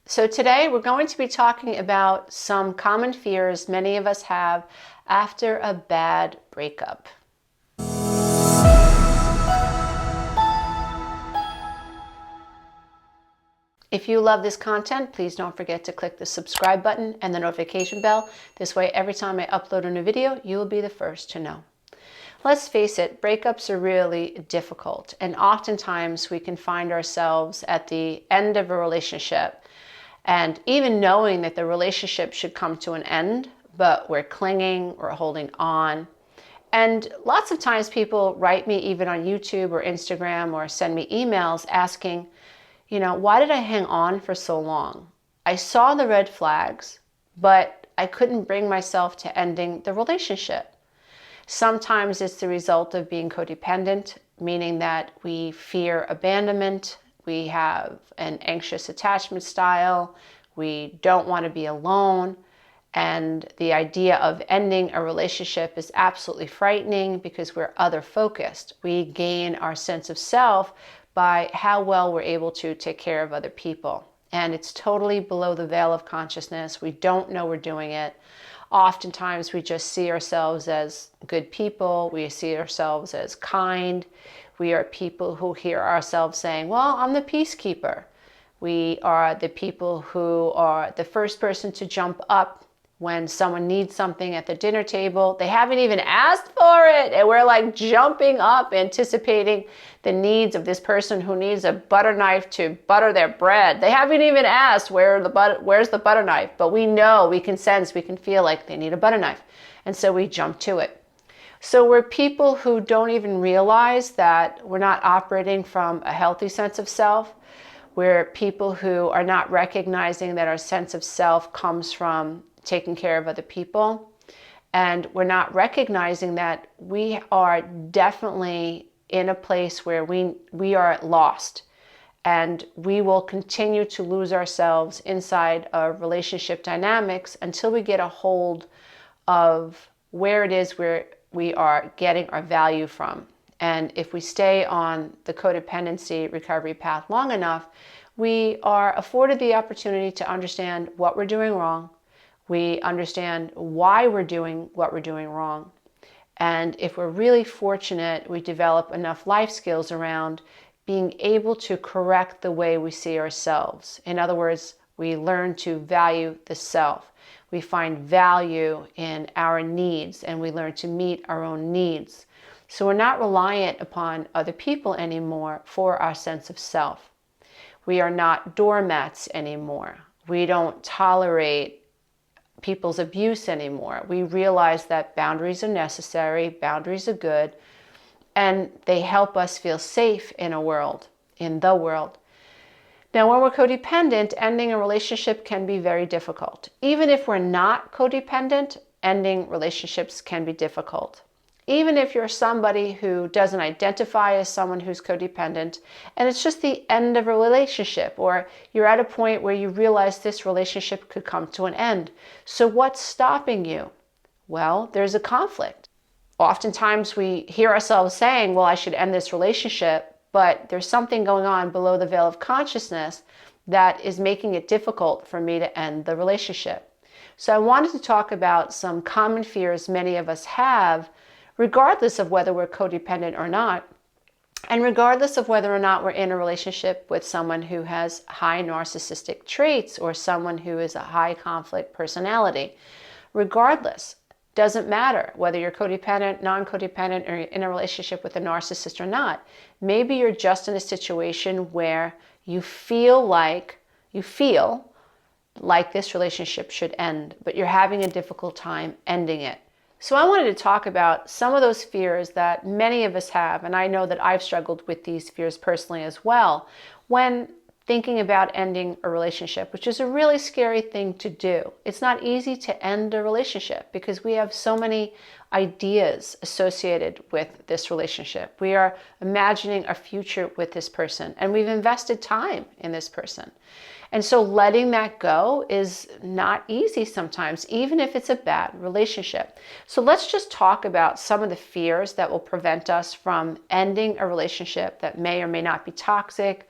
So today we're going to be talking about some common fears many of us have after a bad breakup. If you love this content, please don't forget to click the subscribe button and the notification bell. This way, every time I upload a new video, you will be the first to know. Let's face it, breakups are really difficult, and oftentimes we can find ourselves at the end of a relationship and even knowing that the relationship should come to an end, but we're clinging, we're holding on. And lots of times people write me even on YouTube or Instagram or send me emails asking, why did I hang on for so long? I saw the red flags, but I couldn't bring myself to ending the relationship. Sometimes it's the result of being codependent, meaning that we fear abandonment, we have an anxious attachment style, we don't want to be alone, and the idea of ending a relationship is absolutely frightening because we're other focused. We gain our sense of self by how well we're able to take care of other people. And it's totally below the veil of consciousness. We don't know we're doing it. Oftentimes we just see ourselves as good people. We see ourselves as kind. We are people who hear ourselves saying, well, I'm the peacekeeper. We are the people who are the first person to jump up when someone needs something at the dinner table. They haven't even asked for it, and we're like jumping up, anticipating the needs of this person who needs a butter knife to butter their bread. They haven't even asked where's the butter knife, but we know, we can sense, we can feel like they need a butter knife, and so we jump to it. So we're people who don't even realize that we're not operating from a healthy sense of self. We're people who are not recognizing that our sense of self comes from taking care of other people. And we're not recognizing that we are definitely in a place where we are lost. And we will continue to lose ourselves inside of relationship dynamics until we get a hold of where it is where we are getting our value from. And if we stay on the codependency recovery path long enough, we are afforded the opportunity to understand what we're doing wrong. We understand why we're doing what we're doing wrong. And if we're really fortunate, we develop enough life skills around being able to correct the way we see ourselves. In other words, we learn to value the self. We find value in our needs, and we learn to meet our own needs. So we're not reliant upon other people anymore for our sense of self. We are not doormats anymore. We don't tolerate people's abuse anymore. We realize that boundaries are necessary, boundaries are good, and they help us feel safe in the world. Now, when we're codependent, ending a relationship can be very difficult. Even if we're not codependent, ending relationships can be difficult. Even if you're somebody who doesn't identify as someone who's codependent, and it's just the end of a relationship, or you're at a point where you realize this relationship could come to an end. So what's stopping you? Well, there's a conflict. Oftentimes we hear ourselves saying, well, I should end this relationship, but there's something going on below the veil of consciousness that is making it difficult for me to end the relationship. So I wanted to talk about some common fears many of us have, regardless of whether we're codependent or not, and regardless of whether or not we're in a relationship with someone who has high narcissistic traits or someone who is a high conflict personality. Regardless, doesn't matter whether you're codependent, non-codependent, or in a relationship with a narcissist or not. Maybe you're just in a situation where you feel like this relationship should end, but you're having a difficult time ending it. So I wanted to talk about some of those fears that many of us have, and I know that I've struggled with these fears personally as well, when thinking about ending a relationship, which is a really scary thing to do. It's not easy to end a relationship because we have so many ideas associated with this relationship. We are imagining a future with this person, and we've invested time in this person. And so letting that go is not easy sometimes, even if it's a bad relationship. So let's just talk about some of the fears that will prevent us from ending a relationship that may or may not be toxic.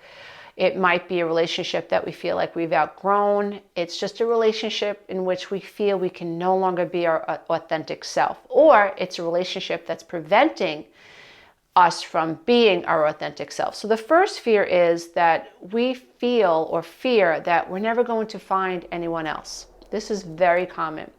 It might be a relationship that we feel like we've outgrown. It's just a relationship in which we feel we can no longer be our authentic self. Or it's a relationship that's preventing us from being our authentic self. So the first fear is that we feel or fear that we're never going to find anyone else. This is very common.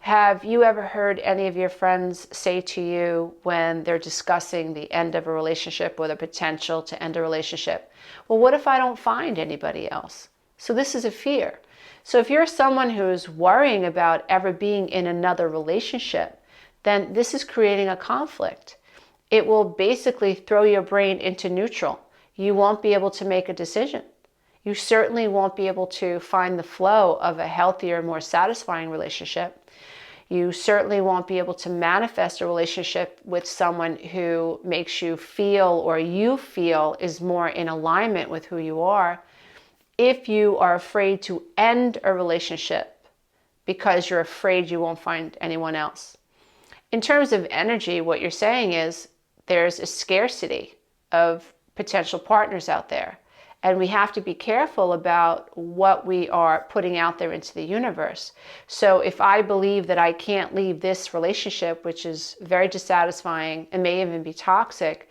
Have you ever heard any of your friends say to you when they're discussing the end of a relationship or the potential to end a relationship, well, what if I don't find anybody else? So this is a fear. So if you're someone who's worrying about ever being in another relationship, then this is creating a conflict. It will basically throw your brain into neutral. You won't be able to make a decision. You certainly won't be able to find the flow of a healthier, more satisfying relationship. You certainly won't be able to manifest a relationship with someone who makes you feel or you feel is more in alignment with who you are if you are afraid to end a relationship because you're afraid you won't find anyone else. In terms of energy, what you're saying is there's a scarcity of potential partners out there. And we have to be careful about what we are putting out there into the universe. So if I believe that I can't leave this relationship, which is very dissatisfying and may even be toxic,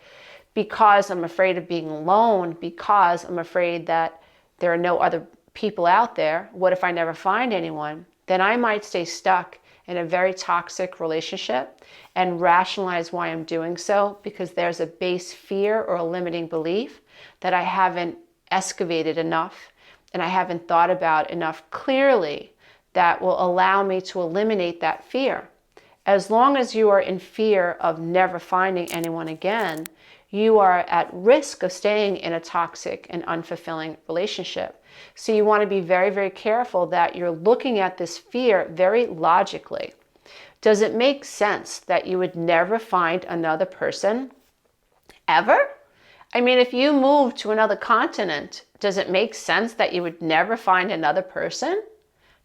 because I'm afraid of being alone, because I'm afraid that there are no other people out there, what if I never find anyone? Then I might stay stuck in a very toxic relationship and rationalize why I'm doing so, because there's a base fear or a limiting belief that I haven't excavated enough and I haven't thought about enough clearly that will allow me to eliminate that fear. As long as you are in fear of never finding anyone again, you are at risk of staying in a toxic and unfulfilling relationship. So you want to be very, very careful that you're looking at this fear very logically. Does it make sense that you would never find another person ever? I mean, if you move to another continent, does it make sense that you would never find another person?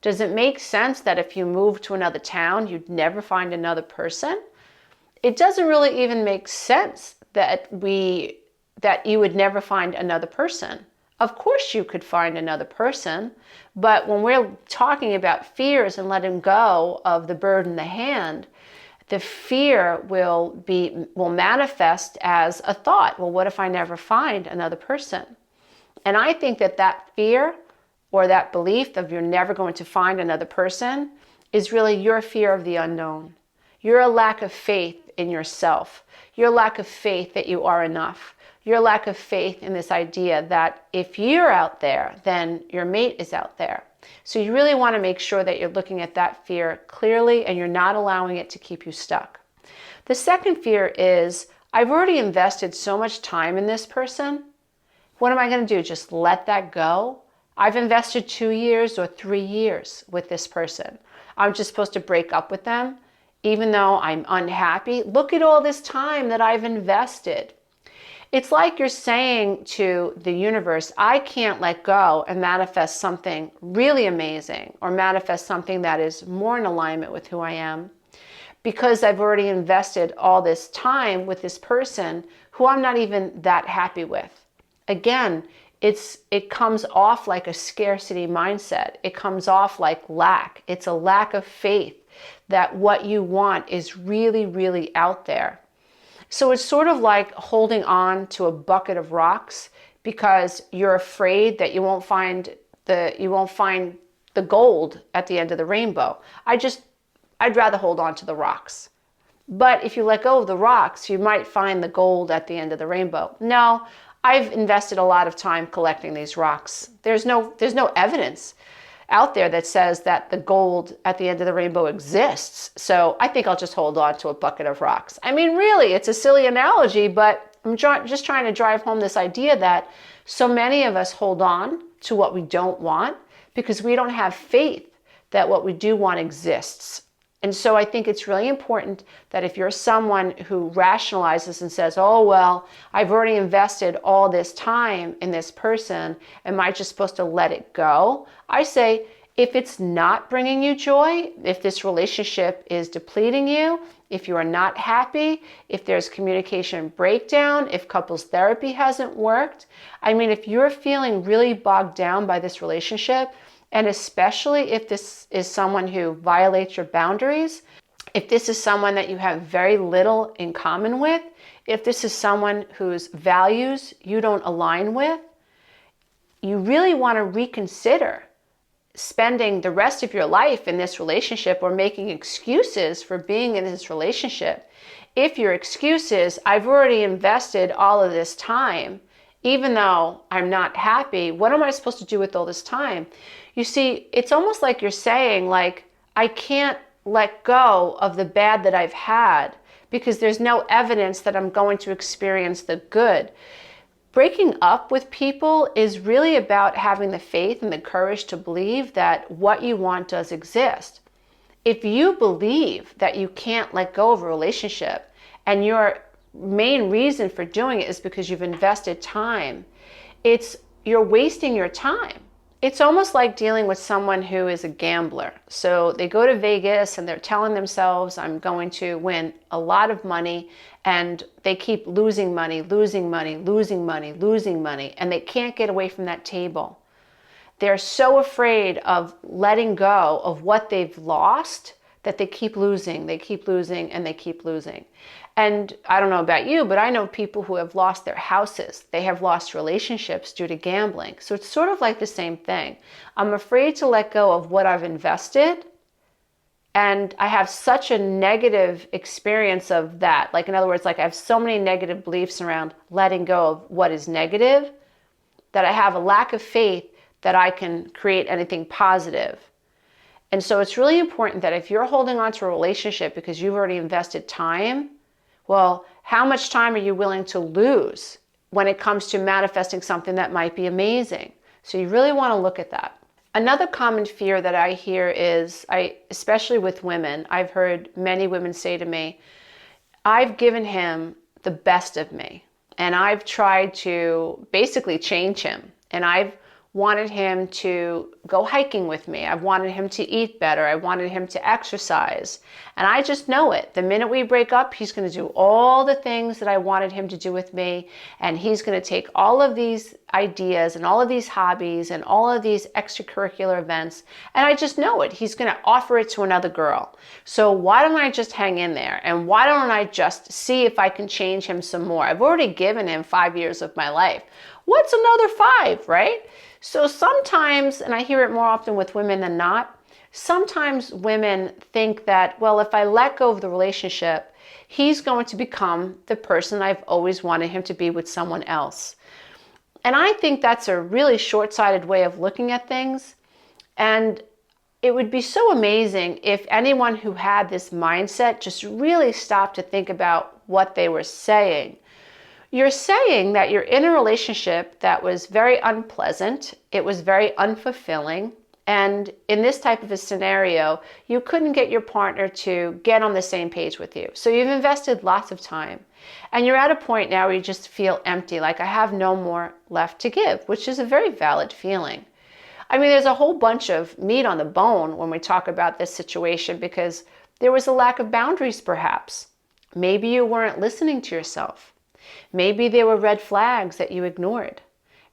Does it make sense that if you move to another town, you'd never find another person? It doesn't really even make sense that you would never find another person. Of course you could find another person, but when we're talking about fears and letting go of the bird in the hand, the fear will manifest as a thought. Well, what if I never find another person? And I think that fear or that belief of you're never going to find another person is really your fear of the unknown. Your lack of faith in yourself. Your lack of faith that you are enough. Your lack of faith in this idea that if you're out there, then your mate is out there. So you really want to make sure that you're looking at that fear clearly and you're not allowing it to keep you stuck. The second fear is, I've already invested so much time in this person. What am I going to do? Just let that go? I've invested 2 years or 3 years with this person. I'm just supposed to break up with them even though I'm unhappy? Look at all this time that I've invested. It's like you're saying to the universe, I can't let go and manifest something really amazing or manifest something that is more in alignment with who I am because I've already invested all this time with this person who I'm not even that happy with. Again, it comes off like a scarcity mindset. It comes off like lack. It's a lack of faith that what you want is really, really out there. So it's sort of like holding on to a bucket of rocks because you're afraid that you won't find the gold at the end of the rainbow. I'd rather hold on to the rocks. But if you let go of the rocks, you might find the gold at the end of the rainbow. No, I've invested a lot of time collecting these rocks. There's no evidence out there that says that the gold at the end of the rainbow exists. So I think I'll just hold on to a bucket of rocks. I mean, really, it's a silly analogy, but I'm just trying to drive home this idea that so many of us hold on to what we don't want because we don't have faith that what we do want exists. And so I think it's really important that if you're someone who rationalizes and says, oh, well, I've already invested all this time in this person, am I just supposed to let it go? I say, If it's not bringing you joy, if this relationship is depleting you, if you are not happy, if there's communication breakdown, if couples therapy hasn't worked, I mean, if you're feeling really bogged down by this relationship, and especially if this is someone who violates your boundaries, if this is someone that you have very little in common with, if this is someone whose values you don't align with, you really want to reconsider spending the rest of your life in this relationship or making excuses for being in this relationship. If your excuse is, I've already invested all of this time, even though I'm not happy, what am I supposed to do with all this time? You see, it's almost like you're saying, like, I can't let go of the bad that I've had because there's no evidence that I'm going to experience the good. Breaking up with people is really about having the faith and the courage to believe that what you want does exist. If you believe that you can't let go of a relationship and your main reason for doing it is because you've invested time, you're wasting your time. It's almost like dealing with someone who is a gambler. So they go to Vegas and they're telling themselves, I'm going to win a lot of money, and they keep losing money, losing money, losing money, losing money, and they can't get away from that table. They're so afraid of letting go of what they've lost that they keep losing, and they keep losing. And I don't know about you, but I know people who have lost their houses. They have lost relationships due to gambling. So it's sort of like the same thing. I'm afraid to let go of what I've invested, and I have such a negative experience of that. Like, in other words, like I have so many negative beliefs around letting go of what is negative that I have a lack of faith that I can create anything positive. And so it's really important that if you're holding on to a relationship because you've already invested time, well, how much time are you willing to lose when it comes to manifesting something that might be amazing? So you really want to look at that. Another common fear that I hear is, especially with women, I've heard many women say to me, I've given him the best of me, and I've tried to basically change him, and I've wanted him to go hiking with me. I've wanted him to eat better. I wanted him to exercise. And I just know it. The minute we break up, he's going to do all the things that I wanted him to do with me. And he's going to take all of these ideas and all of these hobbies and all of these extracurricular events. And I just know it. He's going to offer it to another girl. So why don't I just hang in there? And why don't I just see if I can change him some more? I've already given him 5 years of my life. What's another 5, right? So sometimes, and I hear it more often with women than not, sometimes women think that, well, if I let go of the relationship, he's going to become the person I've always wanted him to be with someone else. And I think that's a really short-sighted way of looking at things. And it would be so amazing if anyone who had this mindset just really stopped to think about what they were saying. You're saying that you're in a relationship that was very unpleasant, it was very unfulfilling, and in this type of a scenario, you couldn't get your partner to get on the same page with you. So you've invested lots of time, and you're at a point now where you just feel empty, like I have no more left to give, which is a very valid feeling. I mean, there's a whole bunch of meat on the bone when we talk about this situation because there was a lack of boundaries perhaps. Maybe you weren't listening to yourself. Maybe there were red flags that you ignored.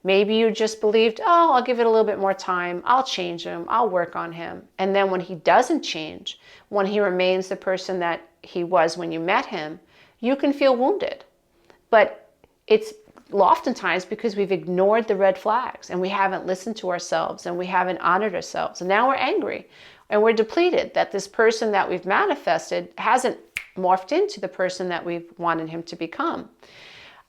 Maybe you just believed, oh, I'll give it a little bit more time. I'll change him. I'll work on him. And then when he doesn't change, when he remains the person that he was when you met him, you can feel wounded. But it's oftentimes because we've ignored the red flags and we haven't listened to ourselves and we haven't honored ourselves. And now we're angry and we're depleted that this person that we've manifested hasn't morphed into the person that we've wanted him to become.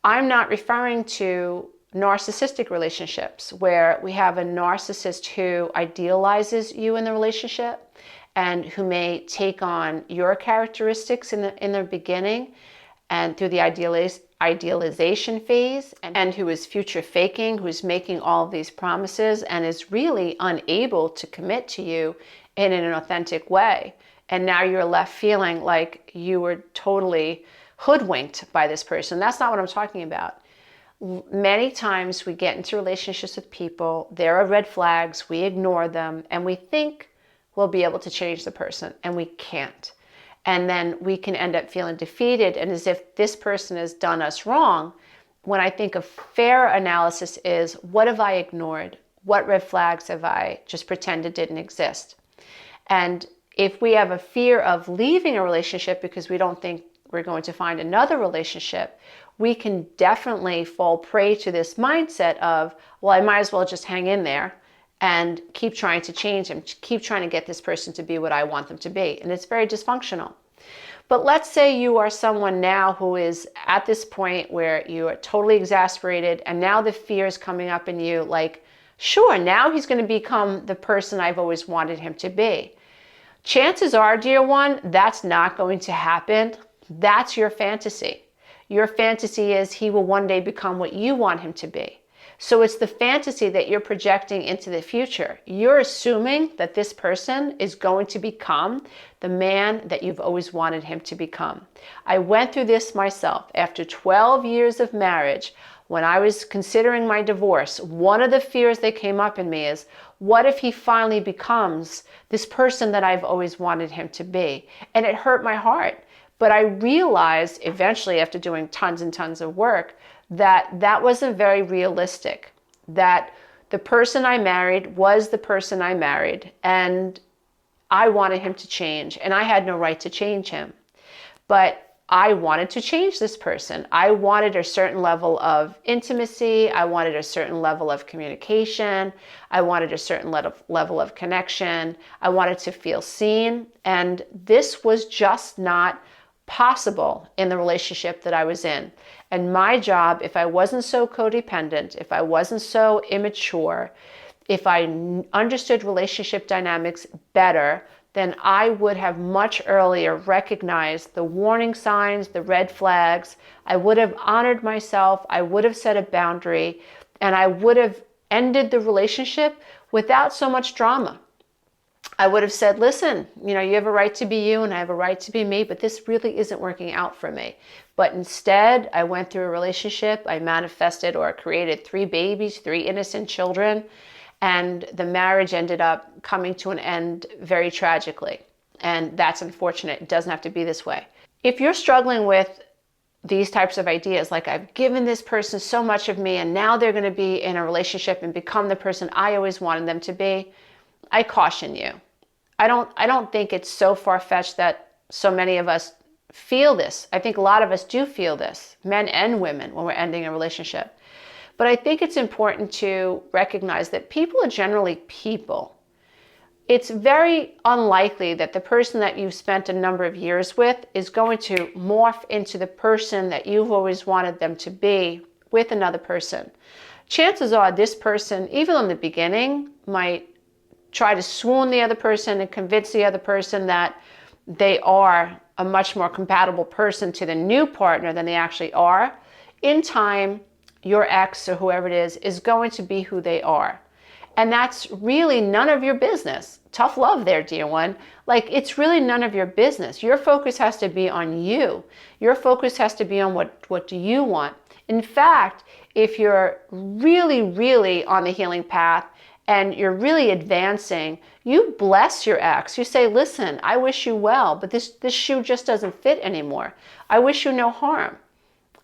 I'm not referring to narcissistic relationships where we have a narcissist who idealizes you in the relationship and who may take on your characteristics in the beginning and through the idealization phase, and who is future faking, who's making all of these promises and is really unable to commit to you in an authentic way. And now you're left feeling like you were totally hoodwinked by this person. That's not what I'm talking about. Many times we get into relationships with people, there are red flags, we ignore them, and we think we'll be able to change the person, and we can't. And then we can end up feeling defeated and as if this person has done us wrong, when I think a fair analysis is, what have I ignored? What red flags have I just pretended didn't exist? And if we have a fear of leaving a relationship because we don't think we're going to find another relationship, we can definitely fall prey to this mindset of, well, I might as well just hang in there and keep trying to change him, keep trying to get this person to be what I want them to be. And it's very dysfunctional. But let's say you are someone now who is at this point where you are totally exasperated and now the fear is coming up in you like, sure, now he's going to become the person I've always wanted him to be. Chances are, dear one, that's not going to happen. That's your fantasy. Your fantasy is he will one day become what you want him to be. So it's the fantasy that you're projecting into the future. You're assuming that this person is going to become the man that you've always wanted him to become. I went through this myself. After 12 years of marriage, when I was considering my divorce, one of the fears that came up in me is, what if he finally becomes this person that I've always wanted him to be? And it hurt my heart. But I realized eventually, after doing tons and tons of work, that that wasn't very realistic, that the person I married was the person I married, and I wanted him to change, and I had no right to change him. But I wanted to change this person. I wanted a certain level of intimacy. I wanted a certain level of communication. I wanted a certain level of connection. I wanted to feel seen. And this was just not possible in the relationship that I was in. And my job, if I wasn't so codependent, if I wasn't so immature, if I understood relationship dynamics better, then I would have much earlier recognized the warning signs, the red flags. I would have honored myself. I would have set a boundary, and I would have ended the relationship without so much drama. I would have said, listen, you have a right to be you and I have a right to be me, but this really isn't working out for me. But instead, I went through a relationship. I manifested or created 3 babies, 3 innocent children. And the marriage ended up coming to an end very tragically. And that's unfortunate. It doesn't have to be this way. If you're struggling with these types of ideas, like I've given this person so much of me and now they're going to be in a relationship and become the person I always wanted them to be, I caution you. I don't think it's so far-fetched that so many of us feel this. I think a lot of us do feel this, men and women, when we're ending a relationship. But I think it's important to recognize that people are generally people. It's very unlikely that the person that you've spent a number of years with is going to morph into the person that you've always wanted them to be with another person. Chances are this person, even in the beginning, might try to swoon the other person and convince the other person that they are a much more compatible person to the new partner than they actually are. In time, your ex or whoever it is going to be who they are. And that's really none of your business. Tough love there, dear one. Like, it's really none of your business. Your focus has to be on you. Your focus has to be on what do you want. In fact, if you're really, really on the healing path and you're really advancing, you bless your ex. You say, listen, I wish you well, but this shoe just doesn't fit anymore. I wish you no harm.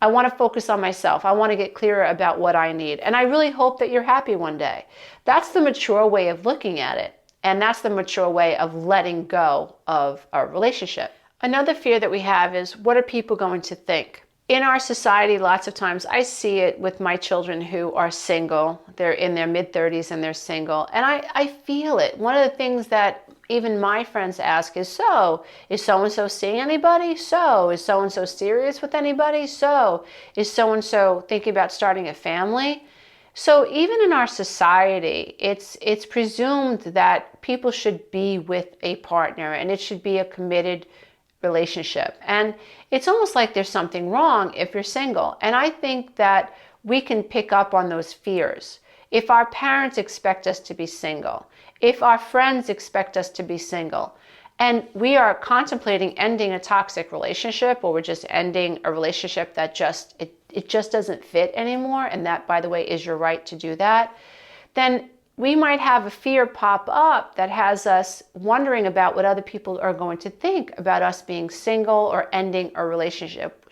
I want to focus on myself. I want to get clearer about what I need. And I really hope that you're happy one day. That's the mature way of looking at it. And that's the mature way of letting go of our relationship. Another fear that we have is, what are people going to think? In our society, lots of times, I see it with my children who are single. They're in their mid-30s and they're single. And I feel it. One of the things that even my friends ask is, so, is so-and-so seeing anybody? So, is so-and-so serious with anybody? So, is so-and-so thinking about starting a family? So even in our society, it's presumed that people should be with a partner and it should be a committed relationship. And it's almost like there's something wrong if you're single. And I think that we can pick up on those fears. If our parents expect us to be single, if our friends expect us to be single, and we are contemplating ending a toxic relationship, or we're just ending a relationship that it just doesn't fit anymore, and that, by the way, is your right to do that, then we might have a fear pop up that has us wondering about what other people are going to think about us being single or ending a relationship,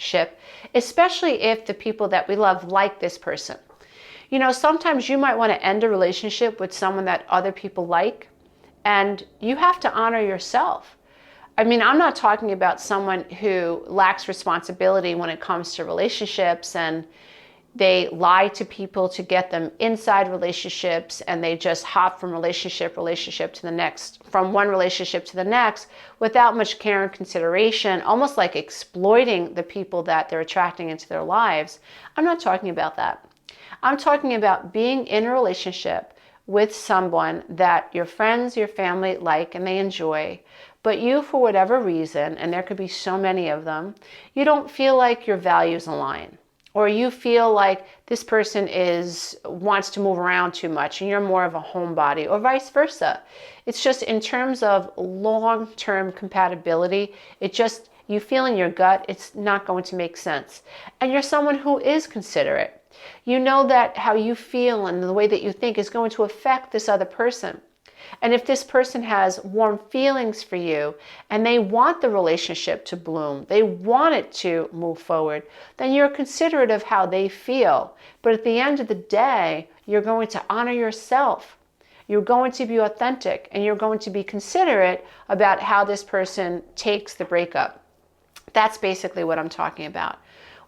especially if the people that we love like this person. You know, sometimes you might want to end a relationship with someone that other people like, and you have to honor yourself. I mean, I'm not talking about someone who lacks responsibility when it comes to relationships, and they lie to people to get them inside relationships, and they just hop from relationship to the next, from one relationship to the next, without much care and consideration, almost like exploiting the people that they're attracting into their lives. I'm not talking about that. I'm talking about being in a relationship with someone that your friends, your family like and they enjoy, but you, for whatever reason, and there could be so many of them, you don't feel like your values align. Or you feel like this person wants to move around too much and you're more of a homebody, or vice versa. It's just in terms of long-term compatibility, you feel in your gut, it's not going to make sense. And you're someone who is considerate. You know that how you feel and the way that you think is going to affect this other person. And if this person has warm feelings for you and they want the relationship to bloom, they want it to move forward, then you're considerate of how they feel. But at the end of the day, you're going to honor yourself. You're going to be authentic, and you're going to be considerate about how this person takes the breakup. That's basically what I'm talking about.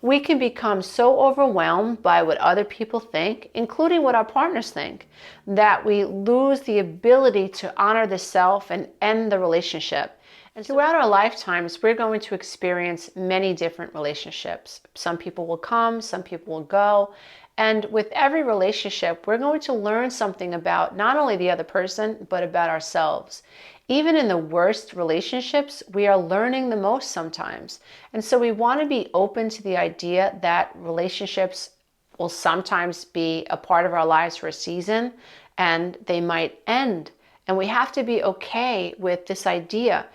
We can become so overwhelmed by what other people think, including what our partners think, that we lose the ability to honor the self and end the relationship. And throughout our lifetimes, we're going to experience many different relationships. Some people will come, some people will go. And with every relationship, we're going to learn something about not only the other person, but about ourselves. Even in the worst relationships, we are learning the most sometimes. And so we want to be open to the idea that relationships will sometimes be a part of our lives for a season, and they might end. And we have to be okay with this idea.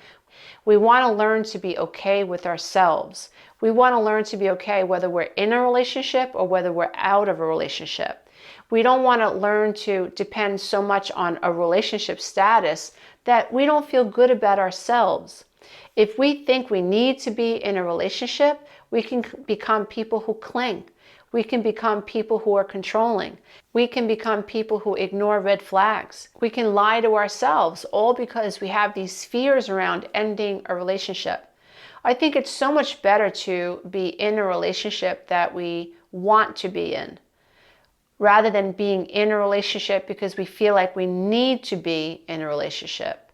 We want to learn to be okay with ourselves. We want to learn to be okay whether we're in a relationship or whether we're out of a relationship. We don't want to learn to depend so much on a relationship status that we don't feel good about ourselves. If we think we need to be in a relationship, we can become people who cling. We can become people who are controlling. We can become people who ignore red flags. We can lie to ourselves, all because we have these fears around ending a relationship. I think it's so much better to be in a relationship that we want to be in, rather than being in a relationship because we feel like we need to be in a relationship.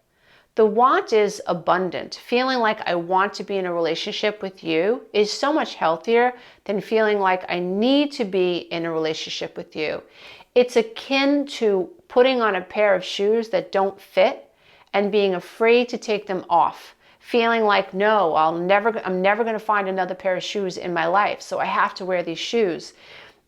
The want is abundant. Feeling like I want to be in a relationship with you is so much healthier than feeling like I need to be in a relationship with you. It's akin to putting on a pair of shoes that don't fit and being afraid to take them off. Feeling like, no, I'm never going to find another pair of shoes in my life, so I have to wear these shoes.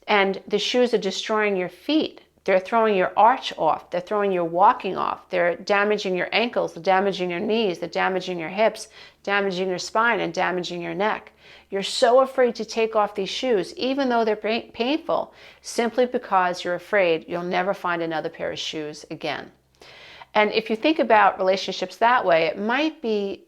And the shoes are destroying your feet. They're throwing your arch off. They're throwing your walking off. They're damaging your ankles. They're damaging your knees. They're damaging your hips, damaging your spine, and damaging your neck. You're so afraid to take off these shoes, even though they're painful, simply because you're afraid you'll never find another pair of shoes again. And if you think about relationships that way, it might be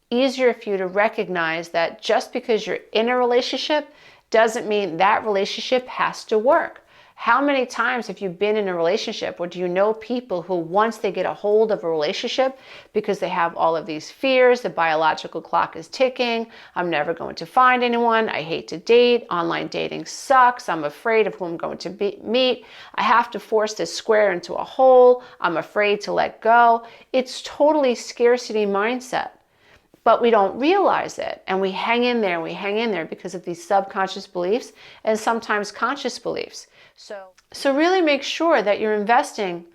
easier for you to recognize that just because you're in a relationship doesn't mean that relationship has to work. How many times have you been in a relationship, or do you know people who, once they get a hold of a relationship, because they have all of these fears, the biological clock is ticking, I'm never going to find anyone, I hate to date, online dating sucks, I'm afraid of who I'm going to meet, I have to force this square into a hole, I'm afraid to let go. It's totally scarcity mindset. But we don't realize it, and we hang in there because of these subconscious beliefs and sometimes conscious beliefs. So really make sure that you're investing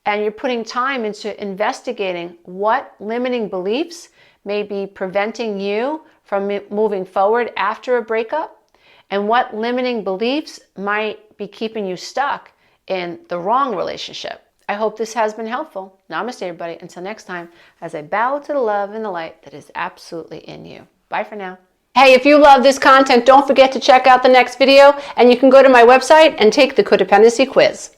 and you're putting time into investigating what limiting beliefs may be preventing you from moving forward after a breakup, and what limiting beliefs might be keeping you stuck in the wrong relationship. I hope this has been helpful. Namaste, everybody. Until next time, as I bow to the love and the light that is absolutely in you. Bye for now. Hey, if you love this content, don't forget to check out the next video, and you can go to my website and take the codependency quiz.